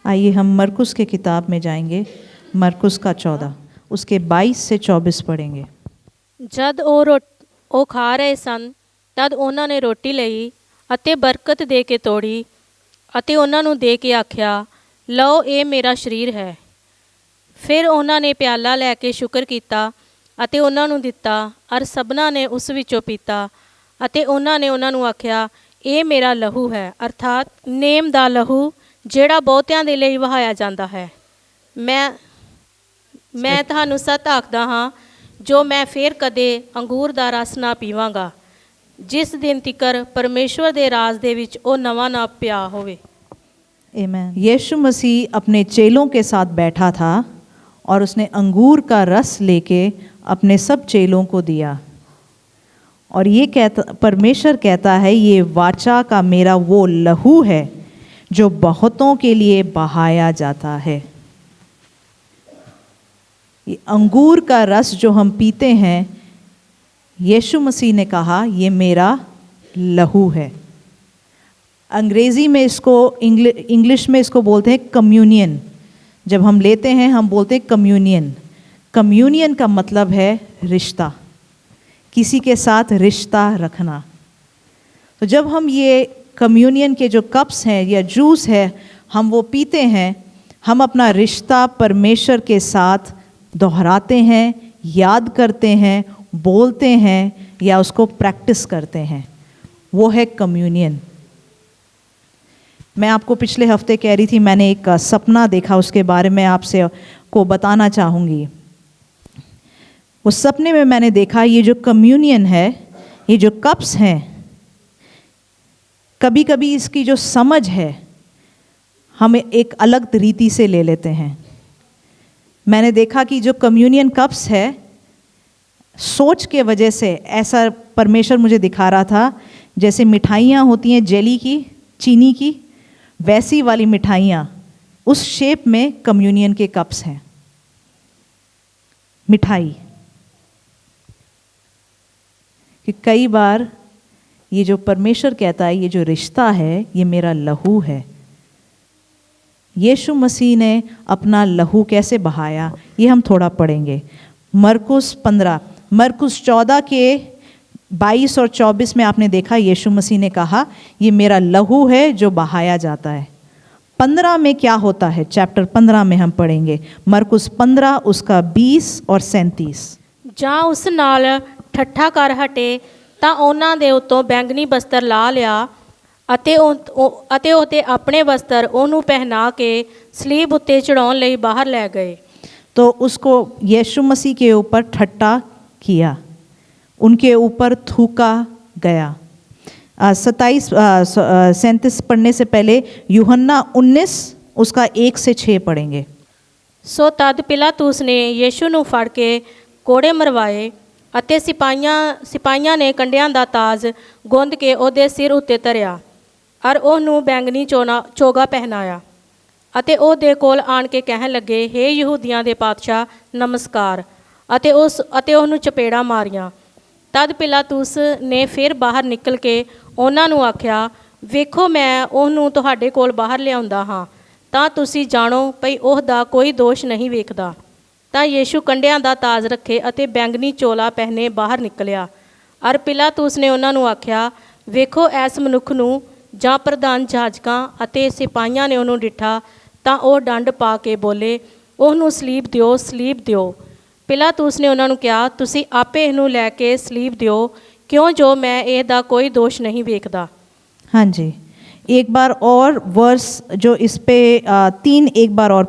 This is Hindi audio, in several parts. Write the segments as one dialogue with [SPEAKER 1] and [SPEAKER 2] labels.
[SPEAKER 1] आइए हम मरकुस के किताब में जाएंगे, मरकुस का 14 उसके 22 से 24 पढ़ेंगे।
[SPEAKER 2] ਜਦ ਉਹ ਖਾ ਰਹੇ ਸਨ ਤਦ ਉਹਨਾਂ ਨੇ ਰੋਟੀ ਲਈ ਅਤੇ ਬਰਕਤ ਦੇ ਕੇ ਤੋੜੀ ਅਤੇ ਉਹਨਾਂ ਨੂੰ ਦੇ ਕੇ ਆਖਿਆ, ਲਓ ਇਹ ਮੇਰਾ ਸਰੀਰ ਹੈ। ਫਿਰ ਉਹਨਾਂ ਨੇ ਪਿਆਲਾ ਲੈ ਕੇ ਸ਼ੁਕਰ ਕੀਤਾ ਅਤੇ ਉਹਨਾਂ ਨੂੰ ਦਿੱਤਾ ਅਰ ਸਭਨਾਂ ਨੇ ਉਸ ਵਿੱਚੋਂ ਪੀਤਾ ਅਤੇ ਉਹਨਾਂ ਨੇ ਉਹਨਾਂ ਨੂੰ ਆਖਿਆ, ਇਹ ਮੇਰਾ ਲਹੂ ਹੈ, ਅਰਥਾਤ ਨੇਮ ਦਾ ਲਹੂ ਜਿਹੜਾ ਬਹੁਤਿਆਂ ਦੇ ਲਈ ਵਹਾਇਆ ਜਾਂਦਾ ਹੈ। ਮੈਂ ਤੁਹਾਨੂੰ ਸੱਚ ਆਖਦਾ ਹਾਂ, ਜੋ ਮੈਂ ਫਿਰ ਕਦੇ ਅੰਗੂਰ ਦਾ ਰਸ ਨਾ ਪੀਵਾਂਗਾ, जिस दिन तिकर परमेश्वर दे राज दे विच ओ नवा ना पिया होवे।
[SPEAKER 1] आमीन। यीशु मसीह अपने चेलों के साथ बैठा था और उसने अंगूर का रस लेके अपने सब चेलों को दिया और ये परमेश्वर कहता है, ये वाचा का मेरा वो लहू है जो बहुतों के लिए बहाया जाता है। ये अंगूर का रस जो हम पीते हैं, यीशु मसीह ने कहा ये मेरा लहू है। अंग्रेज़ी में इसको इंग्लिश में इसको बोलते हैं कम्युनियन। जब हम लेते हैं हम बोलते हैं कम्युनियन। कम्युनियन का मतलब है रिश्ता, किसी के साथ रिश्ता रखना। तो जब हम ये कम्युनियन के जो कप्स हैं या जूस है हम वो पीते हैं, हम अपना रिश्ता परमेश्वर के साथ दोहराते हैं, याद करते हैं, बोलते हैं या उसको प्रैक्टिस करते हैं। वो है कम्युनियन। मैं आपको पिछले हफ्ते कह रही थी, मैंने एक सपना देखा, उसके बारे में आपसे को बताना चाहूँगी। उस सपने में मैंने देखा ये जो कम्युनियन है, ये जो कप्स हैं, कभी कभी इसकी जो समझ है हम एक अलग रीति से ले लेते हैं। मैंने देखा कि जो कम्युनियन कप्स है, सोच के वजह से ऐसा परमेश्वर मुझे दिखा रहा था, जैसे मिठाइयाँ होती हैं जेली की, चीनी की, वैसी वाली मिठाइयाँ उस शेप में कम्युनियन के कप्स हैं। मिठाई कि कई बार ये जो परमेश्वर कहता है, ये जो रिश्ता है ये मेरा लहू है। यीशु मसीह ने अपना लहू कैसे बहाया ये हम थोड़ा पढ़ेंगे। मरकुस 14 के 22 और 24 में आपने देखा यीशु मसीह ने कहा ये मेरा लहू है जो बहाया जाता है। 15 में क्या होता है, चैप्टर 15 में हम पढ़ेंगे मरकुस 15 उसका 20 और 37।
[SPEAKER 2] ਜਾਂ ਉਸ ਨਾਲ ਠੱਠਾ ਕਰ ਹਟੇ ਤਾਂ ਉਹਨਾਂ ਦੇ ਉੱਤੋਂ ਬੈਂਗਣੀ ਬਸਤਰ ਲਾ ਲਿਆ ਅਤੇ ਉਹਤੇ ਆਪਣੇ ਵਸਤਰ ਉਹਨੂੰ ਪਹਿਨਾ ਕੇ ਸਲੀਬ ਉੱਤੇ ਚੜਾਉਣ ਲਈ ਬਾਹਰ ਲੈ गए।
[SPEAKER 1] तो उसको यीशु मसीह के ऊपर ठट्टा किया, उनके ऊपर थूका गया। 37 पढ़ने से पहले यूहन्ना 19 उसका 1 से 6 पढ़ेंगे।
[SPEAKER 2] ਸੋ ਤਦ ਪਿਲਾਤੂਸ ਨੇ ਯੀਸ਼ੂ ਨੂੰ ਫੜ ਕੇ ਕੋੜੇ ਮਰਵਾਏ ਅਤੇ ਸਿਪਾਹੀਆਂ ਨੇ ਕੰਡਿਆਂ ਦਾ ਤਾਜ ਗੁੰਦ ਕੇ ਉਹਦੇ ਸਿਰ ਉੱਤੇ ਧਰਿਆ ਅਰ ਉਹਨੂੰ ਬੈਂਗਣੀ ਚੋਗਾ ਪਹਿਨਾਇਆ ਅਤੇ ਉਹਦੇ ਕੋਲ ਆਣ ਕੇ ਕਹਿਣ ਲੱਗੇ, ਹੇ ਯਹੂਦੀਆਂ ਦੇ ਪਾਤਸ਼ਾਹ ਨਮਸਕਾਰ, ਅਤੇ ਉਹਨੂੰ ਚਪੇੜਾਂ ਮਾਰੀਆਂ। ਤਦ ਪਿਲਾਤੂਸ ਨੇ ਫਿਰ ਬਾਹਰ ਨਿਕਲ ਕੇ ਉਹਨਾਂ ਨੂੰ ਆਖਿਆ, ਵੇਖੋ ਮੈਂ ਉਹਨੂੰ ਤੁਹਾਡੇ ਕੋਲ ਬਾਹਰ ਲਿਆਉਂਦਾ ਹਾਂ ਤਾਂ ਤੁਸੀਂ ਜਾਣੋ ਭਈ ਉਹਦਾ ਕੋਈ ਦੋਸ਼ ਨਹੀਂ ਵੇਖਦਾ। ਤਾਂ ਯੀਸ਼ੂ ਕੰਡਿਆਂ ਦਾ ਤਾਜ ਰੱਖੇ ਅਤੇ ਬੈਂਗਣੀ ਚੋਲਾ ਪਹਿਨੇ ਬਾਹਰ ਨਿਕਲਿਆ ਅਰ ਪਿਲਾਤੂਸ ਨੇ ਉਹਨਾਂ ਨੂੰ ਆਖਿਆ, ਵੇਖੋ ਐਸ ਮਨੁੱਖ ਨੂੰ। ਜਾਂ ਪ੍ਰਧਾਨ ਜਾਜਕਾਂ ਅਤੇ ਸਿਪਾਹੀਆਂ ਨੇ ਉਹਨੂੰ ਡਿੱਠਾ ਤਾਂ ਉਹ ਡੰਡ ਪਾ ਕੇ ਬੋਲੇ, ਉਹਨੂੰ ਸਲੀਬ ਦਿਓ, ਸਲੀਬ ਦਿਓ। ਪਿਲਾਤੂਸ ਨੇ ਉਹਨਾਂ ਨੂੰ ਕਿਹਾ, ਤੁਸੀਂ ਆਪੇ ਇਹਨੂੰ ਲੈ ਕੇ ਸਲੀਬ ਦਿਓ, क्यों जो मैं ਇਹਦਾ कोई दोष नहीं वेखदा।
[SPEAKER 1] हाँ जी, एक बार और वर्स जो इस पे 3 एक बार और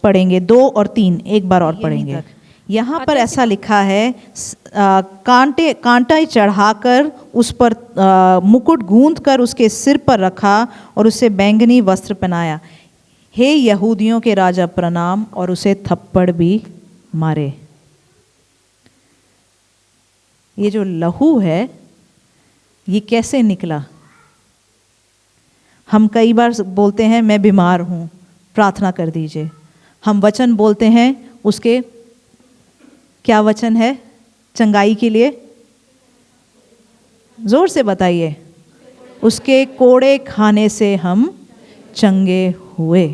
[SPEAKER 1] पढ़ेंगे, 2 और 3 एक बार और पढ़ेंगे। यहाँ पर ऐसा लिखा है, कांटा चढ़ाकर उस पर मुकुट गूंथ कर उसके सिर पर रखा और उसे बैंगनी वस्त्र पहनाया। हे यहूदियों के राजा प्रणाम, और उसे थप्पड़ भी मारे। ये जो लहू है ये कैसे निकला? हम कई बार बोलते हैं मैं बीमार हूँ, प्रार्थना कर दीजिए। हम वचन बोलते हैं, उसके क्या वचन है चंगाई के लिए? जोर से बताइए। उसके कोड़े खाने से हम चंगे हुए।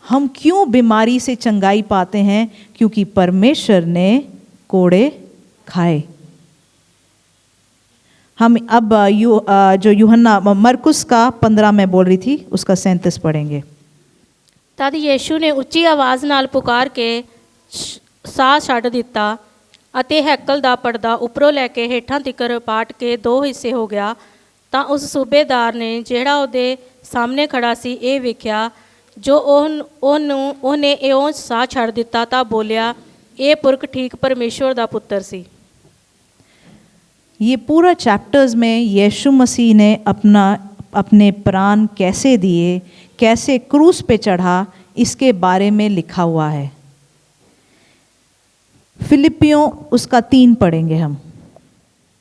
[SPEAKER 1] हम क्यों बीमारी से चंगाई पाते हैं? क्योंकि परमेश्वर ने कोड़े खाए। हम अब जो यूहन्ना मरकुस का 15 मैं बोल रही थी उसका 37 पढ़ेंगे।
[SPEAKER 2] ਤਦ ਯੀਸ਼ੂ ਨੇ ਉੱਚੀ ਆਵਾਜ਼ ਨਾਲ ਪੁਕਾਰ ਕੇ ਸਾਹ ਛੱਡ ਦਿੱਤਾ ਅਤੇ ਹੈਕਲ ਦਾ ਪਰਦਾ ਉੱਪਰੋਂ ਲੈ ਕੇ ਹੇਠਾਂ ਤਿੱਕਰ ਪਾਟ ਕੇ 2 ਹਿੱਸੇ ਹੋ ਗਿਆ। ਤਾਂ ਉਸ ਸੂਬੇਦਾਰ ਨੇ ਜਿਹੜਾ ਉਹਦੇ ਸਾਹਮਣੇ ਖੜਾ ਸੀ ਇਹ ਵੇਖਿਆ। ਜੋ ਉਹਨੇ ਇਉਂ ਸਾਹ ਛੱਡ ਦਿੱਤਾ ਤਾਂ ਬੋਲਿਆ, ਇਹ ਪੁਰਖ ਠੀਕ ਪਰਮੇਸ਼ਵਰ ਦਾ ਪੁੱਤਰ ਸੀ।
[SPEAKER 1] ये पूरा चैप्टर्स में यीशु मसीह ने अपने प्राण कैसे दिए, कैसे क्रूस पे चढ़ा, इसके बारे में लिखा हुआ है। फिलिपियों उसका 3 पढ़ेंगे हम।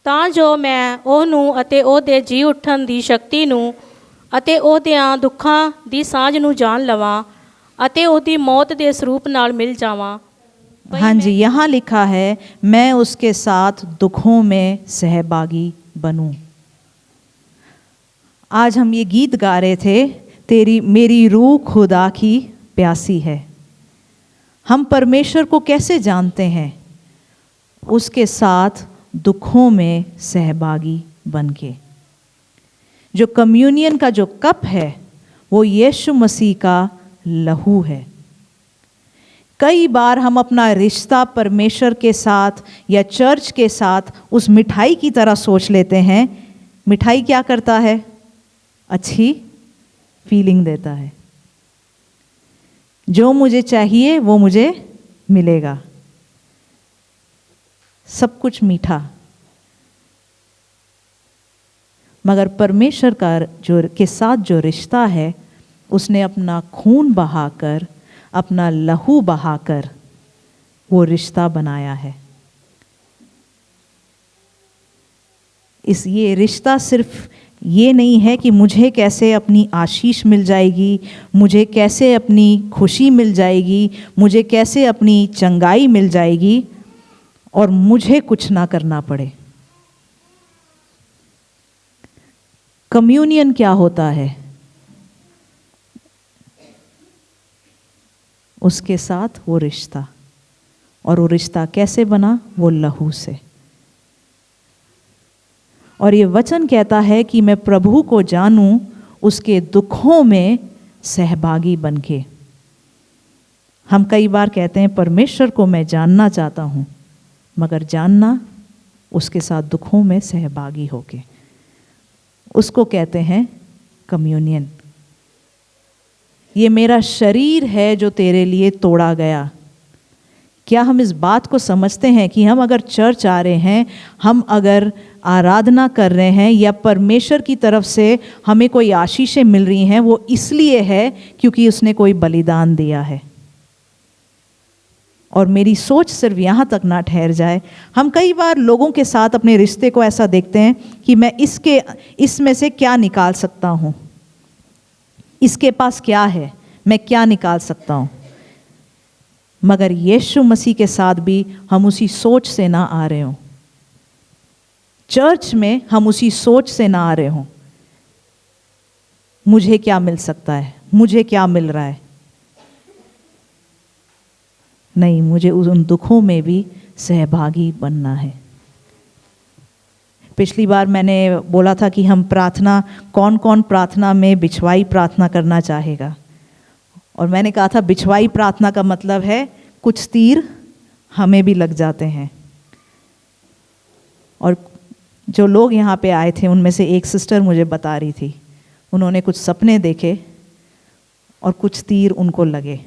[SPEAKER 2] ਤਾਂ ਜੋ ਮੈਂ ਉਹਨੂੰ ਅਤੇ ਉਹਦੇ ਜੀ ਉੱਠਣ ਦੀ ਸ਼ਕਤੀ ਨੂੰ ਅਤੇ ਉਹਦਿਆਂ ਦੁੱਖਾਂ ਦੀ ਸਾਂਝ ਨੂੰ ਜਾਣ ਲਵਾਂ ਅਤੇ ਉਹਦੀ ਮੌਤ ਦੇ ਸਰੂਪ ਨਾਲ ਮਿਲ ਜਾਵਾਂ।
[SPEAKER 1] हाँ जी, यहाँ लिखा है मैं उसके साथ दुखों में सहभागी बनूं। आज हम ये गीत गा रहे थे, मेरी रूह खुदा की प्यासी है। हम परमेश्वर को कैसे जानते हैं? उसके साथ दुखों में सहभागी बन के। जो कम्युनियन का जो कप है वो यीशु मसीह का लहू है। कई बार हम अपना रिश्ता परमेश्वर के साथ या चर्च के साथ उस मिठाई की तरह सोच लेते हैं। मिठाई क्या करता है? अच्छी फीलिंग देता है, जो मुझे चाहिए वो मुझे मिलेगा, सब कुछ मीठा। मगर परमेश्वर का के साथ जो रिश्ता है, उसने अपना खून बहाकर, अपना लहू बहाकर वो रिश्ता बनाया है। ये रिश्ता सिर्फ ये नहीं है कि मुझे कैसे अपनी आशीष मिल जाएगी, मुझे कैसे अपनी खुशी मिल जाएगी, मुझे कैसे अपनी चंगाई मिल जाएगी और मुझे कुछ ना करना पड़े। कम्युनियन क्या होता है? उसके साथ वो रिश्ता, और वो रिश्ता कैसे बना? वो लहू से। और ये वचन कहता है कि मैं प्रभु को जानूं उसके दुखों में सहभागी बनके। हम कई बार कहते हैं परमेश्वर को मैं जानना चाहता हूं, मगर जानना उसके साथ दुखों में सहभागी होके, उसको कहते हैं कम्युनियन। ये मेरा शरीर है जो तेरे लिए तोड़ा गया। क्या हम इस बात को समझते हैं कि हम अगर चर्च आ रहे हैं, हम अगर आराधना कर रहे हैं या परमेश्वर की तरफ से हमें कोई आशीषें मिल रही हैं, वो इसलिए है क्योंकि उसने कोई बलिदान दिया है। और मेरी सोच सिर्फ यहाँ तक ना ठहर जाए। हम कई बार लोगों के साथ अपने रिश्ते को ऐसा देखते हैं कि मैं इसमें से क्या निकाल सकता हूँ, इसके पास क्या है, मैं क्या निकाल सकता हूँ। मगर यीशु मसीह के साथ भी हम उसी सोच से ना आ रहे हों। चर्च में हम उसी सोच से ना आ रहे हों, मुझे क्या मिल सकता है, मुझे क्या मिल रहा है। नहीं, मुझे उन दुखों में भी सहभागी बनना है। पिछली बार मैंने बोला था कि हम प्रार्थना, कौन कौन प्रार्थना में बिछवाई प्रार्थना करना चाहेगा, और मैंने कहा था बिछवाई प्रार्थना का मतलब है कुछ तीर हमें भी लग जाते हैं। और जो लोग यहाँ पे आए थे उनमें से एक सिस्टर मुझे बता रही थी, उन्होंने कुछ सपने देखे और कुछ तीर उनको लगे।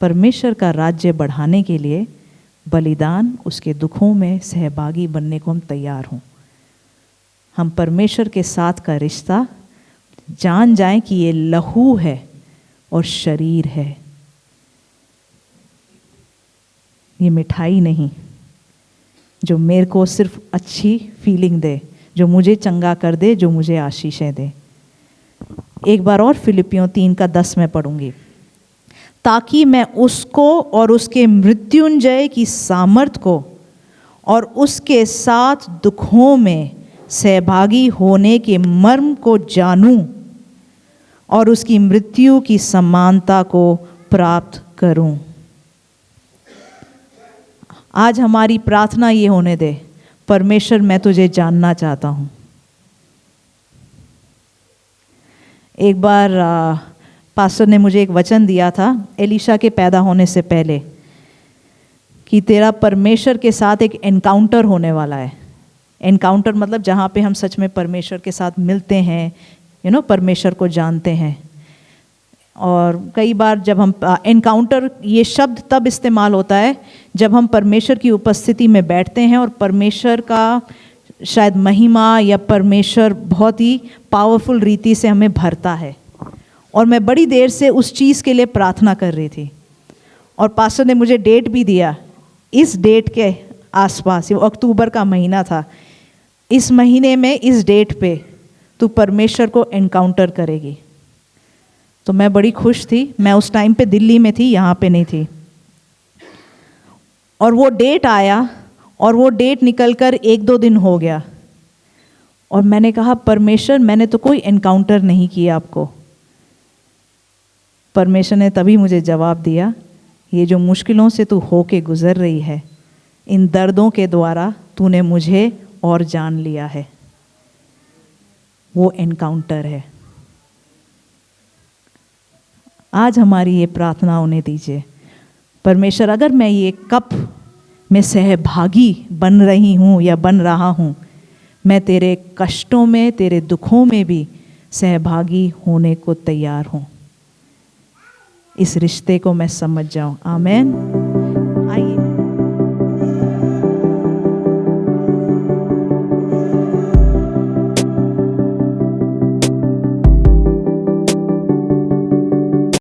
[SPEAKER 1] परमेश्वर का राज्य बढ़ाने के लिए बलिदान, उसके दुखों में सहभागी बनने को हम तैयार हों। हम परमेश्वर के साथ का रिश्ता जान जाएं कि ये लहू है और शरीर है, ये मिठाई नहीं जो मेरे को सिर्फ अच्छी फीलिंग दे, जो मुझे चंगा कर दे, जो मुझे आशीषें दे। एक बार और फिलिपियों 3:10 में पढ़ूंगी। ताकि मैं उसको और उसके मृत्युंजय की सामर्थ को और उसके साथ दुखों में सहभागी होने के मर्म को जानूं और उसकी मृत्यु की समानता को प्राप्त करूं। आज हमारी प्रार्थना ये होने दे, परमेश्वर मैं तुझे जानना चाहता हूं। एक बार पास्टर ने मुझे एक वचन दिया था एलिशा के पैदा होने से पहले कि तेरा परमेश्वर के साथ एक एनकाउंटर होने वाला है। एनकाउंटर मतलब जहाँ पे हम सच में परमेश्वर के साथ मिलते हैं, परमेश्वर को जानते हैं। और कई बार जब हम एनकाउंटर ये शब्द तब इस्तेमाल होता है जब हम परमेश्वर की उपस्थिति में बैठते हैं और परमेश्वर का शायद महिमा या परमेश्वर बहुत ही पावरफुल रीति से हमें भरता है। और मैं बड़ी देर से उस चीज़ के लिए प्रार्थना कर रही थी और पास्टर ने मुझे डेट भी दिया, इस डेट के आसपास, वो अक्टूबर का महीना था, इस महीने में इस डेट पे तू परमेश्वर को एनकाउंटर करेगी। तो मैं बड़ी खुश थी। मैं उस टाइम पे दिल्ली में थी, यहाँ पे नहीं थी। और वो डेट आया और वो डेट निकलकर 1-2 दिन हो गया और मैंने कहा परमेश्वर मैंने तो कोई एनकाउंटर नहीं किया आपको। परमेश्वर ने तभी मुझे जवाब दिया, ये जो मुश्किलों से तू होके गुजर रही है, इन दर्दों के द्वारा तूने मुझे और जान लिया है। वो एनकाउंटर है। आज हमारी ये प्रार्थना होने दीजिए, परमेश्वर अगर मैं ये कप में सहभागी बन रही हूँ या बन रहा हूँ, मैं तेरे कष्टों में, तेरे दुखों में भी सहभागी होने को तैयार हूँ। इस रिश्ते को मैं समझ जाऊँ। आमीन। आइए।